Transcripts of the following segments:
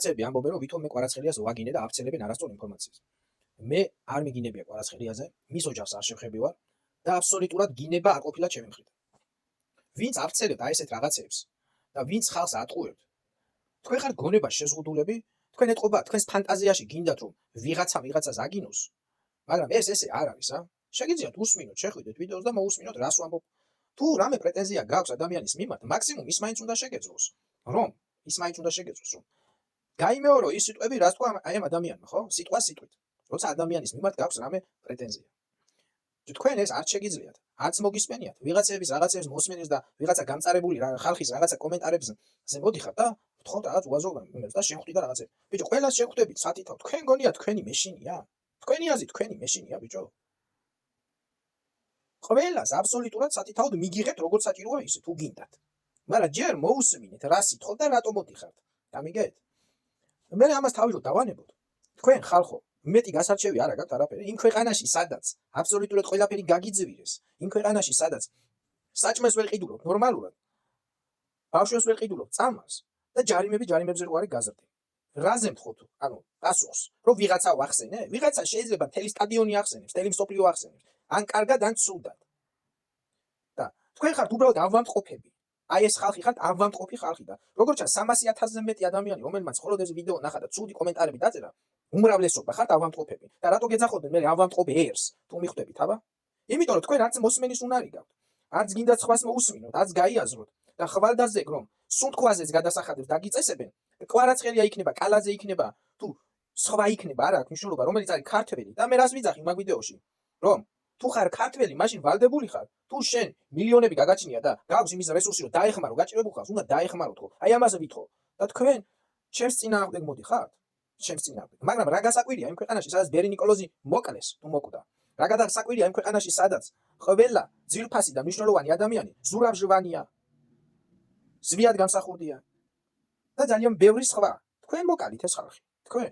ცები ამბობენ, რომ ვითომ მე კვარაცხელიას ვაგინე და აფცელებენ არასწორ ინფორმაციას. მე არ მიგინებია კვარაცხელიაზე, მის ოჯახს არ შევხები ვარ და აბსოლუტურად გინება არ ყოფილა ჩემი მხრიდან. ვინც აფცელებთ აი ესეთ რაღაცებს და ვინც ხალხს ატყუებთ, თქვენ ხართ გონებას შეზღუდულები, თქვენ ეტყობა თქვენს ფანტაზიაში გინდათ რომ ვიღაცას აგინოს, მაგრამ ესე არ არის, შეგიძლიათ უსმინოთ, შეხვიდეთ ვიდეოს და მოусმინოთ რას ვამბობ. თუ რამე პრეტენზია გაქვს ადამიანის მიმართ, მაქსიმუმ ის მაინც უნდა შეგეძლოს, რომ გაიმეორო ის სიტყვები, რაც თქვა აი ამ ადამიანმა, ხო? სიტყვა სიტყვით. როცა ადამიანის მიმართ გაქვს რამე პრეტენზია. თქვენ ეს არ შეგიძლიათ, არც მოგისმენიათ, ვიღაცების რაღაცებს მოსმენს და ვიღაცა გამწარებული ხალხის რაღაცა კომენტარებზე მოდიხარ და ვთხოვთ რაღაც უაზრობებს და შევხვდი და რაღაცები. ბიჭო, ყველას შევხვდებით სათითაოდ. თქვენ გონია თქვენი მეშინია? თქვენი აზრით თქვენი მეშინია, ბიჭო? ყველას აბსოლუტურად სათითაოდ მიგიღეთ როგორც საჭიროა ისე, თუ გინდათ. მაგრამ ჯერ მოусმინეთ, რა სიტყვით და რატომ მოდიხართ. გამიგეთ? მე ამას თავი რომ დავანებოთ. თქვენ ხალხო, მეტი გასარჩევი არ აქვს არაფერი. იმ ქვეყანაში, სადაც აბსოლუტურად ყველაფერი გაგიძვირეს, იმ ქვეყანაში, სადაც საჭმელს ვერ ყიდულობთ ნორმალურად, ბავშვებს ვერ ყიდულობთ წამალს და ჯარიმებზე რო არის გაზრდილი. რაზე მთხოვთ, პასუხს, რომ ვიღაცა ვახსენე? ვიღაცა შეიძლება მთელი სტადიონი ახსენებს, მთელი მსოფლიო ახსენებს, ან კარგად, ან ცუდად. და თქვენ ხართ უბრალოდ ავამტყოფები. აი ეს ხალხი ხართ ავამტყოფი ხალხი და როგორც ჩანს 300,000-ზე მეტი ადამიანი, რომელმაც მხოლოდ ეს ვიდეო ნახა და ცუდი კომენტარები დაწერა, უმრავლესობა ხართ ავამტყოფები. და რატო გეძახოდნენ მე ავამტყოფებს, თუ მიხვდებით, აბა? იმიტომ რომ თქვენ არც მოსმენის უნარი გაქვთ, არც გინდათ სხვას მოусმინოთ, არც გაიაზროთ და ხვალდაზეგ რომ სუნთქვაზეც გადასახადებს დაგიწესებენ, კვარაცხელია იქნება, კალაძე იქნება, თუ სხვა იქნება, არა აქვს მნიშვნელობა, რომელიც არის ქართველი და მე რას ვიძახი მაგ ვიდეოში, რომ თუ ხარ ქართველი, მაშინ ვალდებული ხარ. თუ შენ მილიონები გაგაჩნია და გაქვს იმის რესურსი, რომ დაეხმარო გაჭირებულ ხალხს, უნდა დაეხმაროთ ხო? აი ამაზე ვითხოვ. და თქვენ ჩემს წინააღმდეგ მოდიხართ? ჩემს წინააღმდეგ. მაგრამ რა გასაკვირია იმ ქვეყანაში, სადაც ბერი ნიკოლოზი მოკლეს, თუ მოკვდა. რა გასაკვირია იმ ქვეყანაში, სადაც ყველა ძვირფასი და მნიშვნელოვანი ადამიანი ზურავჟვანია. ზვიად გამსახურდია. და ძალიან ბევრი სხვა. თქვენ მოკალით ეს ხალხი. თქვენ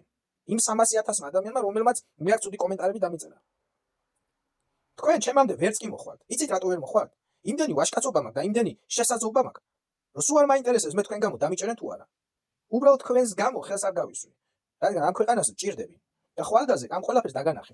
იმ 300,000 ადამიანმა, რომელმაც მე აქ ცუდი კომენტარები დამიწერა. თქვენ ჩემამდე ვერც კი მოხვალთ. იცით რატო ვერ მოხვალთ? იმდენი ვაშკაცობა მაქვს და იმდენი შესაძლებლობა მაქვს, რომ სულ არ მაინტერესებს მე თქვენ გამო დამიჭერენ თუ არა. უბრალოდ თქვენს გამო ხელს არ გავისვი. რადგან ამ ქვეყანას ჭირდები და ხვალდაზე ამ ყველაფერს დაგანახე.